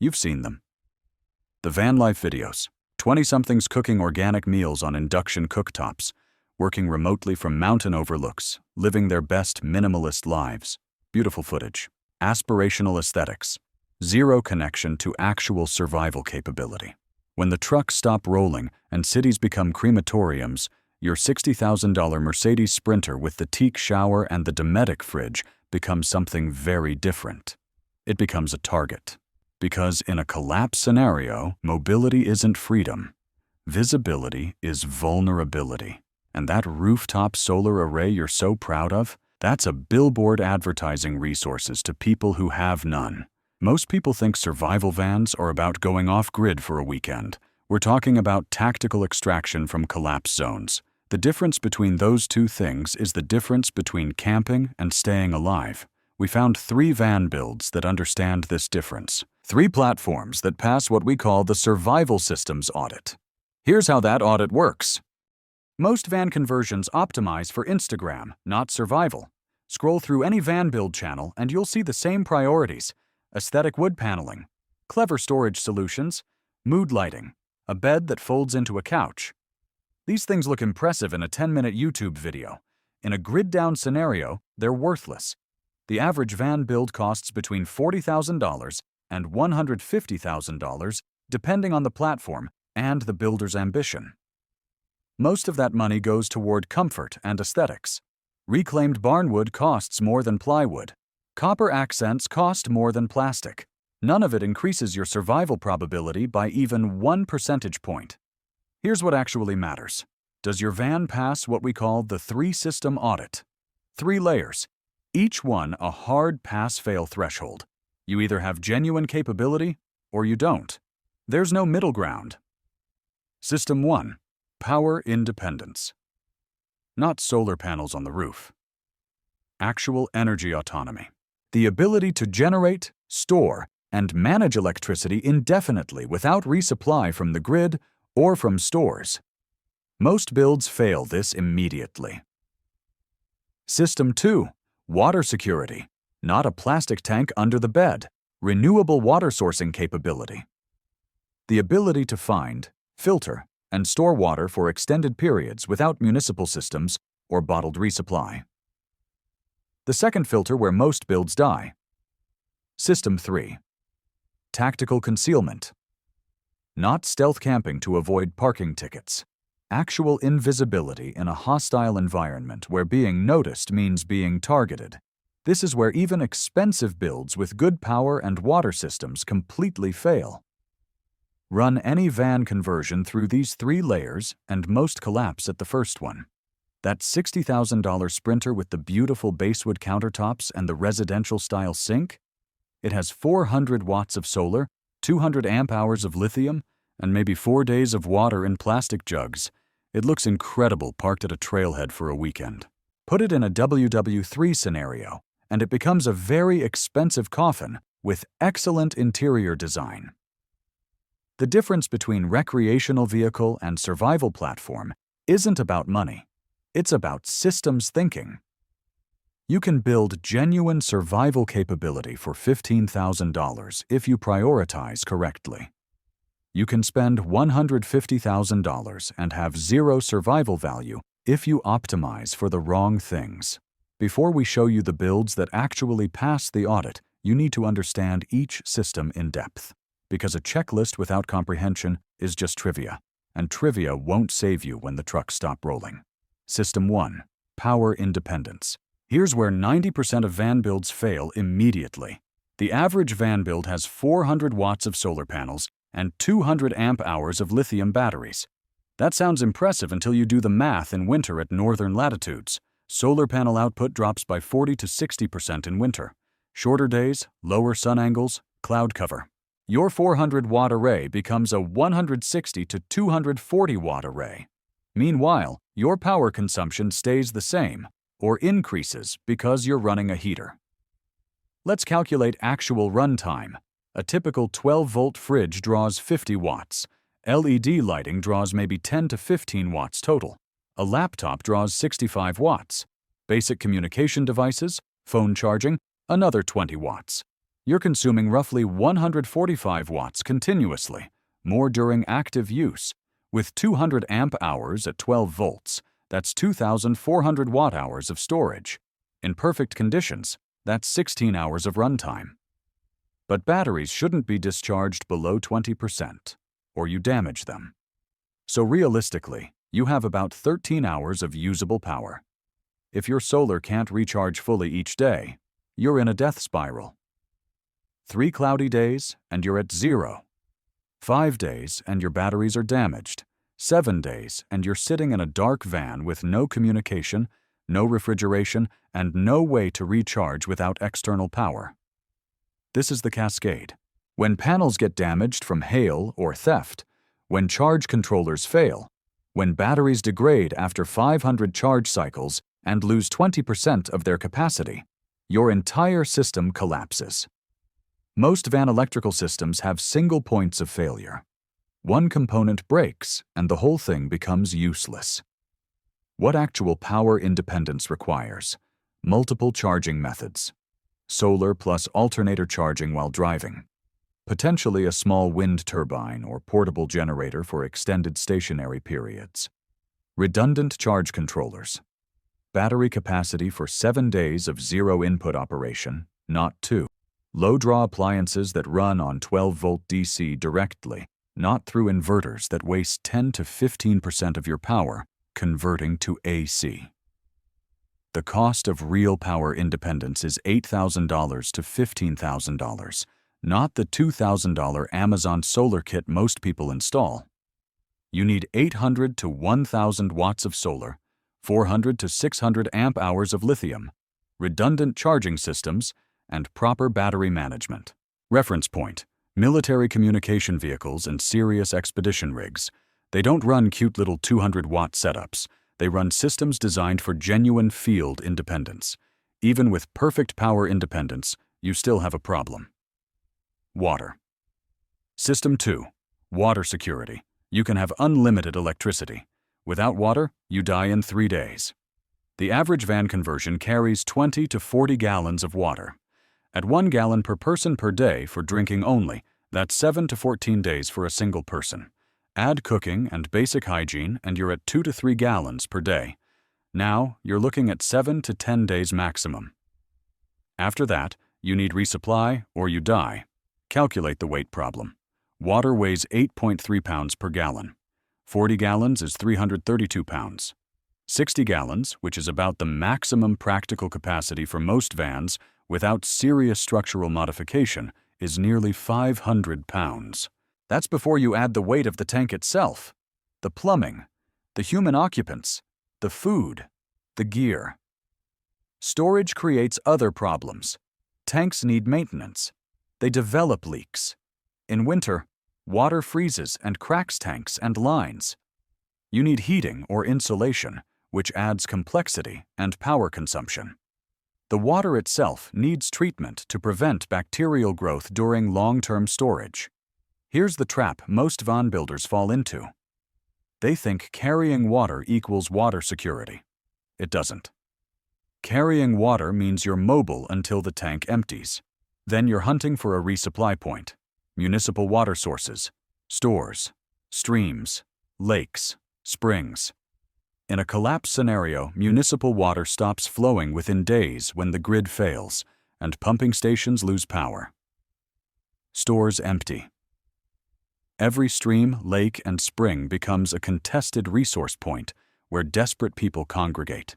You've seen them. The van life videos. 20-somethings cooking organic meals on induction cooktops, working remotely from mountain overlooks, living their best minimalist lives. Beautiful footage. Aspirational aesthetics. Zero connection to actual survival capability. When the trucks stop rolling and cities become crematoriums, your $60,000 Mercedes Sprinter with the teak shower and the Dometic fridge becomes something very different. It becomes a target. Because in a collapse scenario, mobility isn't freedom. Visibility is vulnerability. And that rooftop solar array you're so proud of, that's a billboard advertising resources to people who have none. Most people think survival vans are about going off-grid for a weekend. We're talking about tactical extraction from collapse zones. The difference between those two things is the difference between camping and staying alive. We found 3 van builds that understand this difference. 3 platforms that pass what we call the survival systems audit. Here's how that audit works. Most van conversions optimize for Instagram, not survival. Scroll through any van build channel and you'll see the same priorities: aesthetic wood paneling, clever storage solutions, mood lighting, a bed that folds into a couch. These things look impressive in a 10-minute YouTube video. In a grid-down scenario, they're worthless. The average van build costs between $40,000 and $150,000, depending on the platform and the builder's ambition. Most of that money goes toward comfort and aesthetics. Reclaimed barnwood costs more than plywood. Copper accents cost more than plastic. None of it increases your survival probability by even 1 percentage point. Here's what actually matters. Does your van pass what we call the 3-system audit? 3 layers, each one a hard pass-fail threshold. You either have genuine capability or you don't. There's no middle ground. System 1. Power independence. Not solar panels on the roof. Actual energy autonomy. The ability to generate, store, and manage electricity indefinitely without resupply from the grid or from stores. Most builds fail this immediately. System 2. Water security. Not a plastic tank under the bed. Renewable water sourcing capability. The ability to find, filter, and store water for extended periods without municipal systems or bottled resupply. The second filter where most builds die. System 3. Tactical concealment. Not stealth camping to avoid parking tickets. Actual invisibility in a hostile environment where being noticed means being targeted. This is where even expensive builds with good power and water systems completely fail. Run any van conversion through these 3 layers and most collapse at the first one. That $60,000 Sprinter with the beautiful basewood countertops and the residential-style sink? It has 400 watts of solar, 200 amp-hours of lithium, and maybe 4 days of water in plastic jugs. It looks incredible parked at a trailhead for a weekend. Put it in a WW3 scenario, and it becomes a very expensive coffin with excellent interior design. The difference between recreational vehicle and survival platform isn't about money. It's about systems thinking. You can build genuine survival capability for $15,000 if you prioritize correctly. You can spend $150,000 and have 0 survival value if you optimize for the wrong things. Before we show you the builds that actually pass the audit, you need to understand each system in depth. Because a checklist without comprehension is just trivia, and trivia won't save you when the trucks stop rolling. System 1. Power independence. Here's where 90% of van builds fail immediately. The average van build has 400 watts of solar panels and 200 amp-hours of lithium batteries. That sounds impressive until you do the math in winter at northern latitudes. Solar panel output drops by 40 to 60% in winter. Shorter days, lower sun angles, cloud cover. Your 400-watt array becomes a 160 to 240-watt array. Meanwhile, your power consumption stays the same, or increases because you're running a heater. Let's calculate actual runtime. A typical 12-volt fridge draws 50 watts. LED lighting draws maybe 10 to 15 watts total. A laptop draws 65 watts. Basic communication devices, phone charging, another 20 watts. You're consuming roughly 145 watts continuously, more during active use. With 200 amp hours at 12 volts, that's 2,400 watt-hours of storage. In perfect conditions, that's 16 hours of runtime. But batteries shouldn't be discharged below 20%, or you damage them. So realistically, you have about 13 hours of usable power. If your solar can't recharge fully each day, you're in a death spiral. 3 cloudy days, and you're at 0. 5 days, and your batteries are damaged. 7 days, and you're sitting in a dark van with no communication, no refrigeration, and no way to recharge without external power. This is the cascade. When panels get damaged from hail or theft, when charge controllers fail, when batteries degrade after 500 charge cycles and lose 20% of their capacity, your entire system collapses. Most van electrical systems have single points of failure. One component breaks and the whole thing becomes useless. What actual power independence requires? Multiple charging methods. Solar plus alternator charging while driving. Potentially a small wind turbine or portable generator for extended stationary periods. Redundant charge controllers. Battery capacity for 7 days of zero-input operation, not 2. Low-draw appliances that run on 12-volt DC directly, not through inverters that waste 10 to 15% of your power, converting to AC. The cost of real power independence is $8,000 to $15,000, not the $2,000 Amazon solar kit most people install. You need 800 to 1,000 watts of solar, 400 to 600 amp hours of lithium, redundant charging systems, and proper battery management. Reference point: military communication vehicles and serious expedition rigs. They don't run cute little 200-watt setups. They run systems designed for genuine field independence. Even with perfect power independence, you still have a problem. Water. System 2. Water security. You can have unlimited electricity. Without water, you die in 3 days. The average van conversion carries 20 to 40 gallons of water. At 1 gallon per person per day for drinking only, that's 7 to 14 days for a single person. Add cooking and basic hygiene and you're at 2 to 3 gallons per day. Now, you're looking at 7 to 10 days maximum. After that, you need resupply or you die. Calculate the weight problem. Water weighs 8.3 pounds per gallon. 40 gallons is 332 pounds. 60 gallons, which is about the maximum practical capacity for most vans without serious structural modification, is nearly 500 pounds. That's before you add the weight of the tank itself, the plumbing, the human occupants, the food, the gear. Storage creates other problems. Tanks need maintenance. They develop leaks. In winter, water freezes and cracks tanks and lines. You need heating or insulation, which adds complexity and power consumption. The water itself needs treatment to prevent bacterial growth during long-term storage. Here's the trap most van builders fall into. They think carrying water equals water security. It doesn't. Carrying water means you're mobile until the tank empties. Then you're hunting for a resupply point. Municipal water sources, stores, streams, lakes, springs. In a collapse scenario, municipal water stops flowing within days when the grid fails and pumping stations lose power. Stores empty. Every stream, lake, and spring becomes a contested resource point where desperate people congregate.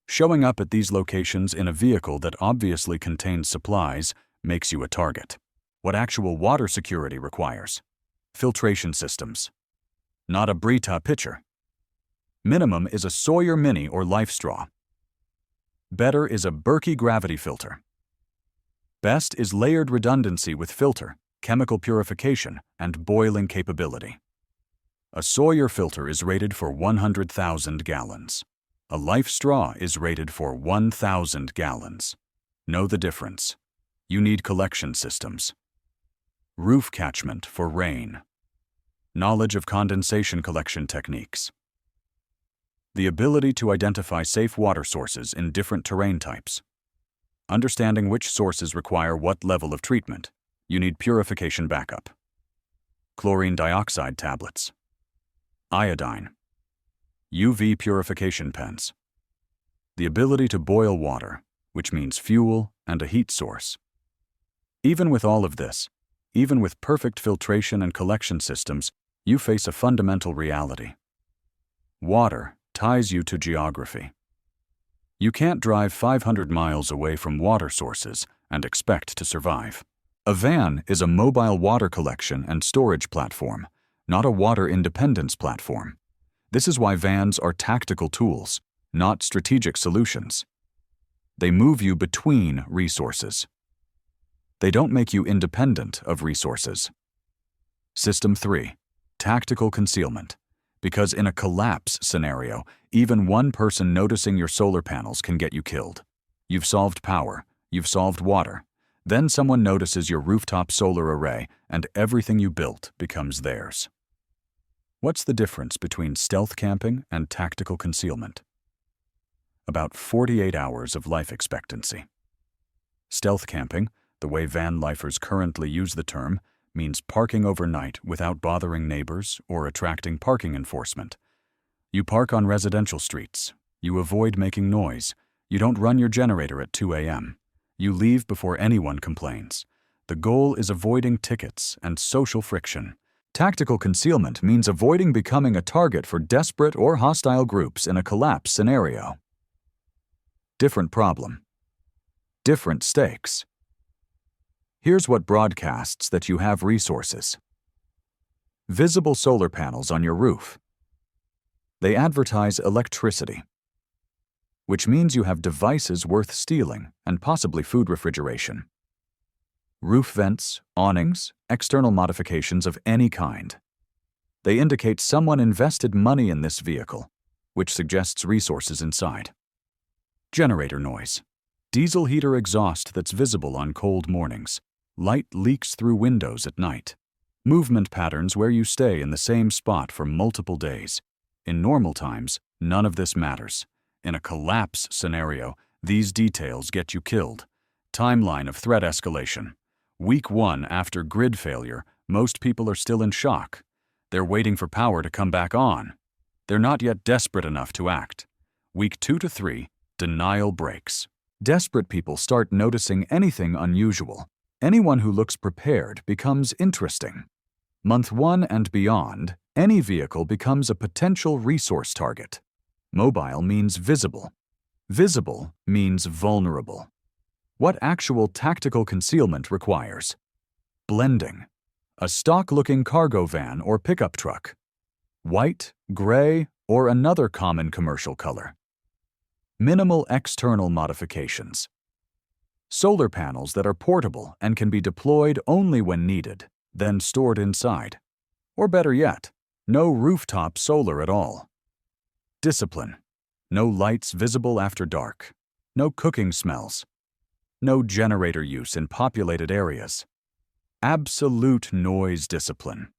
Showing up at these locations in a vehicle that obviously contains supplies makes you a target. What actual water security requires? Filtration systems. Not a Brita pitcher. Minimum is a Sawyer Mini or Life Straw. Better is a Berkey gravity filter. Best is layered redundancy with filter, chemical purification, and boiling capability. A Sawyer filter is rated for 100,000 gallons. A Life Straw is rated for 1,000 gallons. Know the difference. You need collection systems. Roof catchment for rain. Knowledge of condensation collection techniques. The ability to identify safe water sources in different terrain types. Understanding which sources require what level of treatment. You need purification backup. Chlorine dioxide tablets. Iodine. UV purification pens. The ability to boil water, which means fuel and a heat source. Even with all of this, even with perfect filtration and collection systems, you face a fundamental reality. Water ties you to geography. You can't drive 500 miles away from water sources and expect to survive. A van is a mobile water collection and storage platform, not a water independence platform. This is why vans are tactical tools, not strategic solutions. They move you between resources. They don't make you independent of resources. System 3. Tactical concealment. Because in a collapse scenario, even one person noticing your solar panels can get you killed. You've solved power, you've solved water. Then someone notices your rooftop solar array and everything you built becomes theirs. What's the difference between stealth camping and tactical concealment? About 48 hours of life expectancy. Stealth camping, the way van lifers currently use the term, means parking overnight without bothering neighbors or attracting parking enforcement. You park on residential streets. You avoid making noise. You don't run your generator at 2 a.m. You leave before anyone complains. The goal is avoiding tickets and social friction. Tactical concealment means avoiding becoming a target for desperate or hostile groups in a collapse scenario. Different problem. Different stakes. Here's what broadcasts that you have resources. Visible solar panels on your roof. They advertise electricity, which means you have devices worth stealing and possibly food refrigeration. Roof vents, awnings, external modifications of any kind. They indicate someone invested money in this vehicle, which suggests resources inside. Generator noise. Diesel heater exhaust that's visible on cold mornings. Light leaks through windows at night. Movement patterns where you stay in the same spot for multiple days. In normal times, none of this matters. In a collapse scenario, these details get you killed. Timeline of threat escalation. Week 1 after grid failure, most people are still in shock. They're waiting for power to come back on. They're not yet desperate enough to act. Week 2 to 3, denial breaks. Desperate people start noticing anything unusual. Anyone who looks prepared becomes interesting. Month 1 and beyond, any vehicle becomes a potential resource target. Mobile means visible. Visible means vulnerable. What actual tactical concealment requires? Blending. A stock-looking cargo van or pickup truck. White, gray, or another common commercial color. Minimal external modifications. Solar panels that are portable and can be deployed only when needed, then stored inside. Or better yet, no rooftop solar at all. Discipline. No lights visible after dark. No cooking smells. No generator use in populated areas. Absolute noise discipline.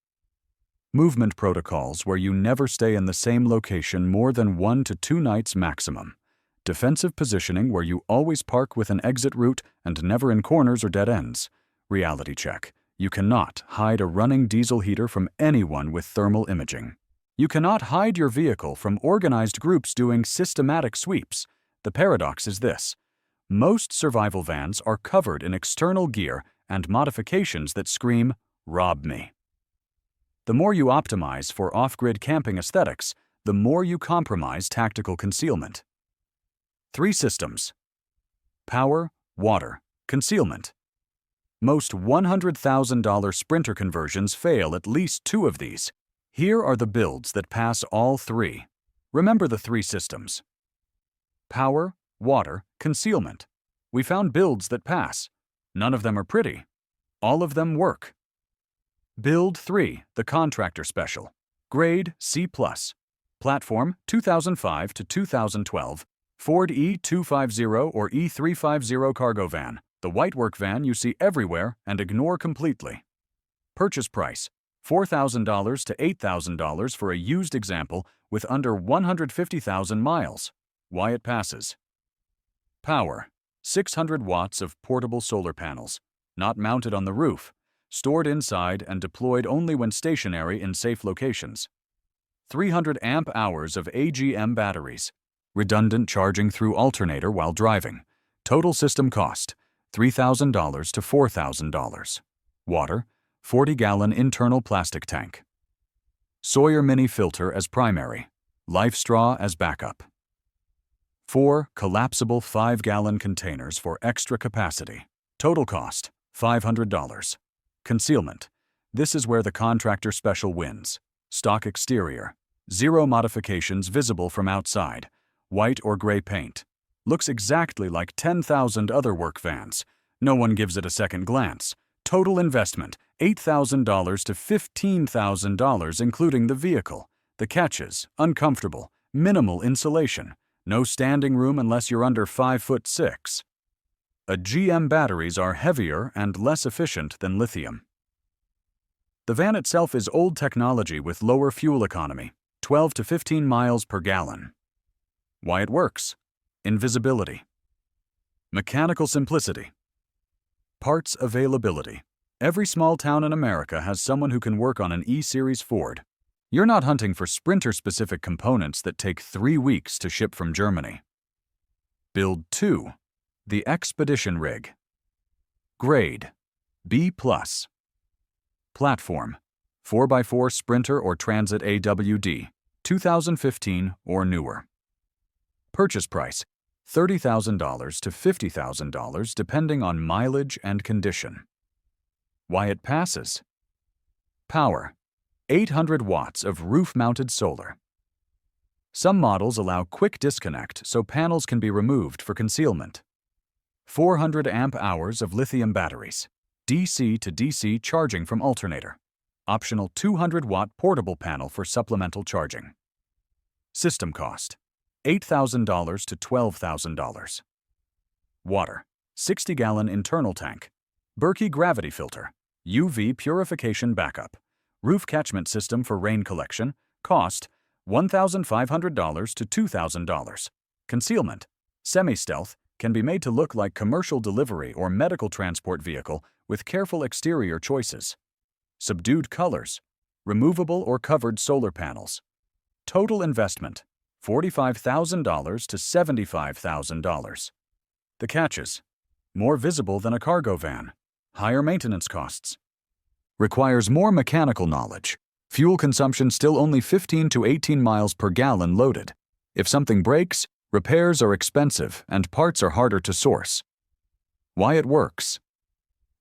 Movement protocols where you never stay in the same location more than 1 to 2 nights maximum. Defensive positioning where you always park with an exit route and never in corners or dead ends. Reality check. You cannot hide a running diesel heater from anyone with thermal imaging. You cannot hide your vehicle from organized groups doing systematic sweeps. The paradox is this. Most survival vans are covered in external gear and modifications that scream, "Rob me." The more you optimize for off-grid camping aesthetics, the more you compromise tactical concealment. 3 systems. Power, water, concealment. Most $100,000 Sprinter conversions fail at least 2 of these. Here are the builds that pass all 3. Remember the 3 systems. Power, water, concealment. We found builds that pass. None of them are pretty. All of them work. Build 3, the Contractor Special. Grade C+. Platform 2005 to 2012. Ford E250 or E350 cargo van, the white work van you see everywhere and ignore completely. Purchase price, $4,000 to $8,000 for a used example with under 150,000 miles. Why it passes. Power, 600 watts of portable solar panels, not mounted on the roof, stored inside and deployed only when stationary in safe locations. 300 amp hours of AGM batteries, redundant charging through alternator while driving. Total system cost, $3,000 to $4,000. Water, 40-gallon internal plastic tank. Sawyer mini filter as primary, life straw as backup. 4 collapsible 5-gallon containers for extra capacity. Total cost, $500. Concealment. This is where the contractor special wins. Stock exterior. 0 modifications visible from outside. White or gray paint. Looks exactly like 10,000 other work vans. No one gives it a second glance. Total investment, $8,000 to $15,000 including the vehicle. The catches, uncomfortable, minimal insulation. No standing room unless you're under 5'6". GM batteries are heavier and less efficient than lithium. The van itself is old technology with lower fuel economy, 12 to 15 miles per gallon. Why it works? Invisibility. Mechanical simplicity. Parts availability. Every small town in America has someone who can work on an E-Series Ford. You're not hunting for Sprinter-specific components that take 3 weeks to ship from Germany. Build 2. The Expedition Rig. Grade, B+. Platform, 4x4 Sprinter or Transit AWD, 2015 or newer. Purchase price, $30,000 to $50,000 depending on mileage and condition. Why it passes? Power, 800 watts of roof-mounted solar. Some models allow quick disconnect so panels can be removed for concealment. 400 amp hours of lithium batteries. DC to DC charging from alternator. Optional 200-watt portable panel for supplemental charging. System cost, $8,000 to $12,000. Water, 60-gallon internal tank. Berkey gravity filter. UV purification backup. Roof catchment system for rain collection. Cost, $1,500 to $2,000. Concealment, semi-stealth, can be made to look like commercial delivery or medical transport vehicle with careful exterior choices. Subdued colors, removable or covered solar panels. Total investment, $45,000 to $75,000. The catches, more visible than a cargo van, higher maintenance costs. Requires more mechanical knowledge. Fuel consumption still only 15 to 18 miles per gallon loaded. If something breaks, repairs are expensive and parts are harder to source. Why it works?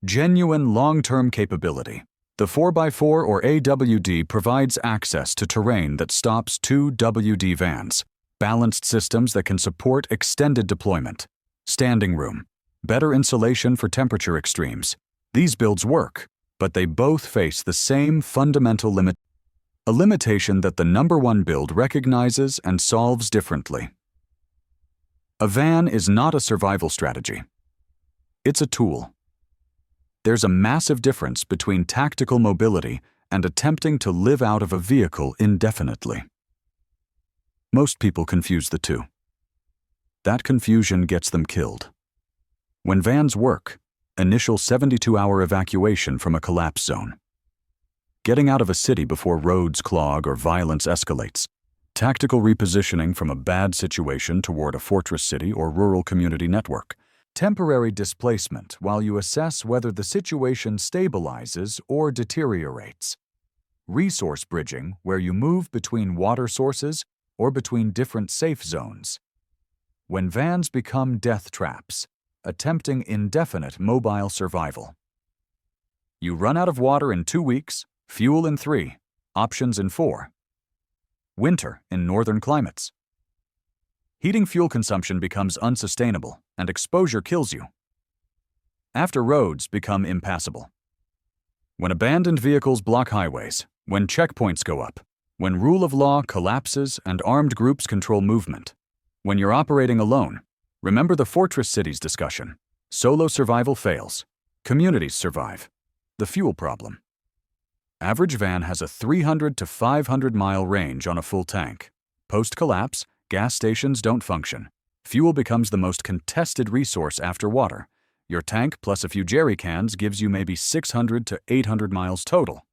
Genuine long-term capability. The 4x4 or AWD provides access to terrain that stops 2 WD vans. Balanced systems that can support extended deployment. Standing room. Better insulation for temperature extremes. These builds work, but they both face the same fundamental limit. A limitation that the #1 build recognizes and solves differently. A van is not a survival strategy. It's a tool. There's a massive difference between tactical mobility and attempting to live out of a vehicle indefinitely. Most people confuse the two. That confusion gets them killed. When vans work, initial 72-hour evacuation from a collapse zone. Getting out of a city before roads clog or violence escalates. Tactical repositioning from a bad situation toward a fortress city or rural community network. Temporary displacement while you assess whether the situation stabilizes or deteriorates. Resource bridging, where you move between water sources or between different safe zones. When vans become death traps, attempting indefinite mobile survival. You run out of water in 2 weeks, fuel in 3, options in 4. Winter in northern climates. Heating fuel consumption becomes unsustainable and exposure kills you. After roads become impassable. When abandoned vehicles block highways, when checkpoints go up, when rule of law collapses and armed groups control movement, when you're operating alone, remember the fortress cities discussion. Solo survival fails. Communities survive. The fuel problem. Average van has a 300 to 500 mile range on a full tank. Post-collapse, gas stations don't function. Fuel becomes the most contested resource after water. Your tank plus a few jerry cans gives you maybe 600 to 800 miles total.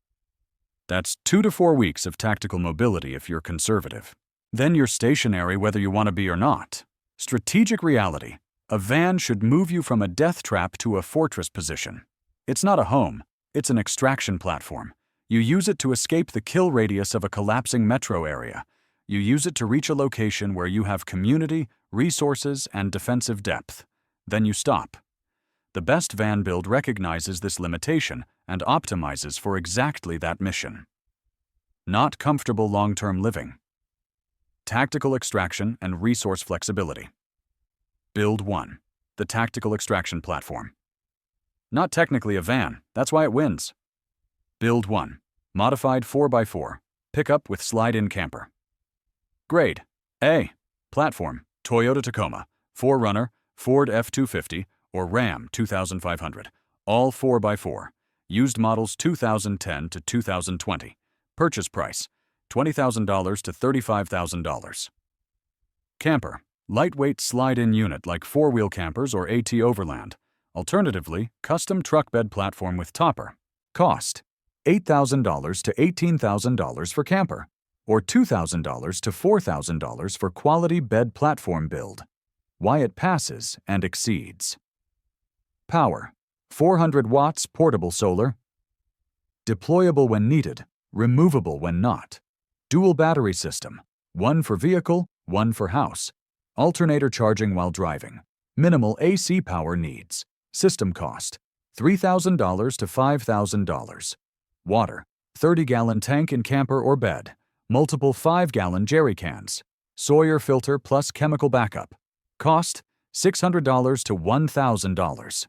That's 2 to 4 weeks of tactical mobility if you're conservative. Then you're stationary whether you want to be or not. Strategic reality. A van should move you from a death trap to a fortress position. It's not a home, it's an extraction platform. You use it to escape the kill radius of a collapsing metro area. You use it to reach a location where you have community, resources, and defensive depth. Then you stop. The best van build recognizes this limitation and optimizes for exactly that mission. Not comfortable long-term living. Tactical extraction and resource flexibility. Build 1. The tactical extraction platform. Not technically a van, that's why it wins. Build 1. Modified 4x4. Pickup with slide-in camper. Grade: A. Platform: Toyota Tacoma, 4Runner, Ford F-250, or Ram 2500. All 4x4. Used models 2010 to 2020. Purchase price: $20,000 to $35,000. Camper: lightweight slide-in unit like 4-wheel campers or AT Overland. Alternatively, custom truck bed platform with topper. Cost: $8,000 to $18,000 for camper, or $2,000 to $4,000 for quality bed platform build. Why it passes and exceeds. Power: 400 watts portable solar. Deployable when needed, removable when not. Dual battery system, one for vehicle, one for house. Alternator charging while driving. Minimal AC power needs. System cost: $3,000 to $5,000. Water: 30-gallon tank in camper or bed. Multiple 5-gallon jerry cans. Sawyer filter plus chemical backup. Cost: $600 to $1,000.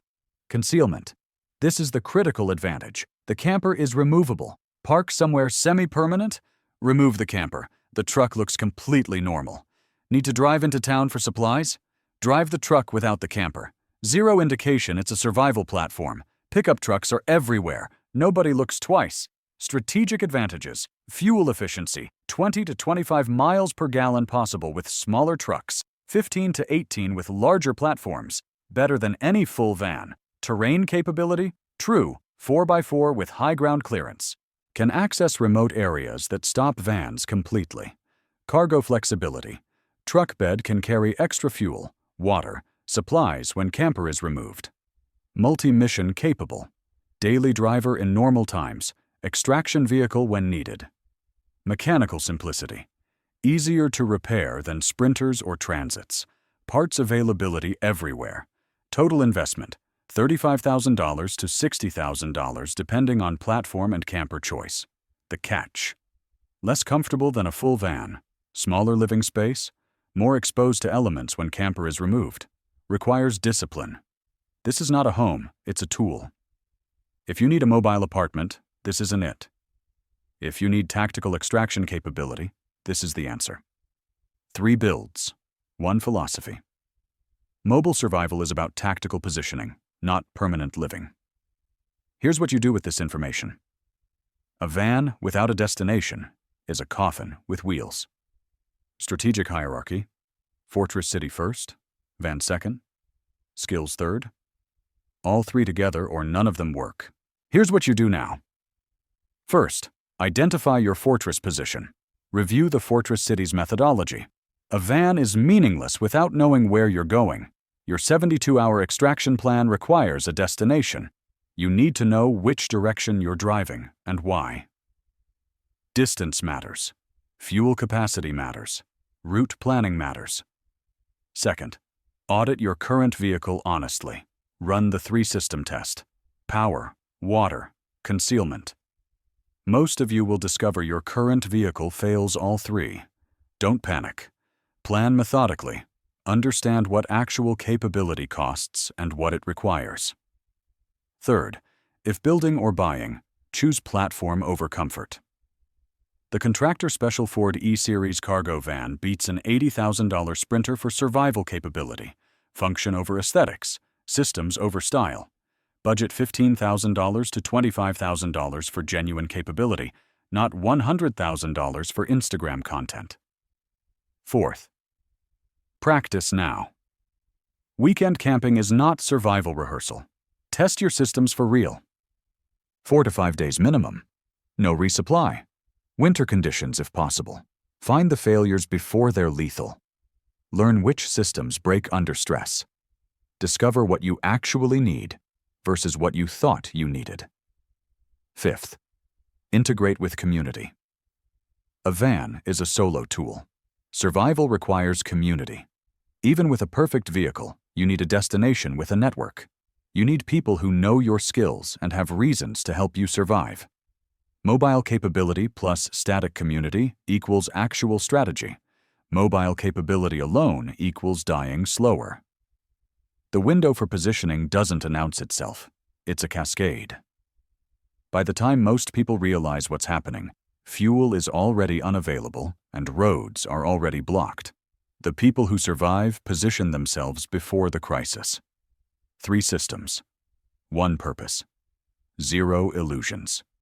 Concealment: this is the critical advantage. The camper is removable. Park somewhere semi-permanent? Remove the camper. The truck looks completely normal. Need to drive into town for supplies? Drive the truck without the camper. Zero indication it's a survival platform. Pickup trucks are everywhere. Nobody looks twice. Strategic advantages: fuel efficiency, 20 to 25 miles per gallon possible with smaller trucks, 15 to 18 with larger platforms, better than any full van. Terrain capability? True, 4x4 with high ground clearance. Can access remote areas that stop vans completely. Cargo flexibility. Truck bed can carry extra fuel, water, supplies when camper is removed. Multi-mission capable. Daily driver in normal times. Extraction vehicle when needed. Mechanical simplicity. Easier to repair than sprinters or transits. Parts availability everywhere. Total investment: $35,000 to $60,000 depending on platform and camper choice. The catch: less comfortable than a full van. Smaller living space. More exposed to elements when camper is removed. Requires discipline. This is not a home, it's a tool. If you need a mobile apartment, this isn't it. If you need tactical extraction capability, this is the answer. 3 builds, 1 philosophy. Mobile survival is about tactical positioning, not permanent living. Here's what you do with this information. A van without a destination is a coffin with wheels. Strategic hierarchy: fortress city first, van second, skills third. All 3 together or none of them work. Here's what you do now. First, identify your fortress position. Review the fortress city's methodology. A van is meaningless without knowing where you're going. Your 72-hour extraction plan requires a destination. You need to know which direction you're driving and why. Distance matters. Fuel capacity matters. Route planning matters. Second, audit your current vehicle honestly. Run the 3-system test: power, water, concealment. Most of you will discover your current vehicle fails all 3. Don't panic. Plan methodically. Understand what actual capability costs and what it requires. Third, if building or buying, choose platform over comfort. The Contractor Special Ford E-Series cargo van beats an $80,000 Sprinter for survival capability, function over aesthetics, systems over style. Budget $15,000 to $25,000 for genuine capability, not $100,000 for Instagram content. Fourth, practice now. Weekend camping is not survival rehearsal. Test your systems for real. 4 to 5 days minimum. No resupply. Winter conditions if possible. Find the failures before they're lethal. Learn which systems break under stress. Discover what you actually need versus what you thought you needed. 5th, integrate with community. A van is a solo tool. Survival requires community. Even with a perfect vehicle, you need a destination with a network. You need people who know your skills and have reasons to help you survive. Mobile capability plus static community equals actual strategy. Mobile capability alone equals dying slower. The window for positioning doesn't announce itself. It's a cascade. By the time most people realize what's happening, fuel is already unavailable and roads are already blocked. The people who survive position themselves before the crisis. 3 systems. 1 purpose. 0 illusions.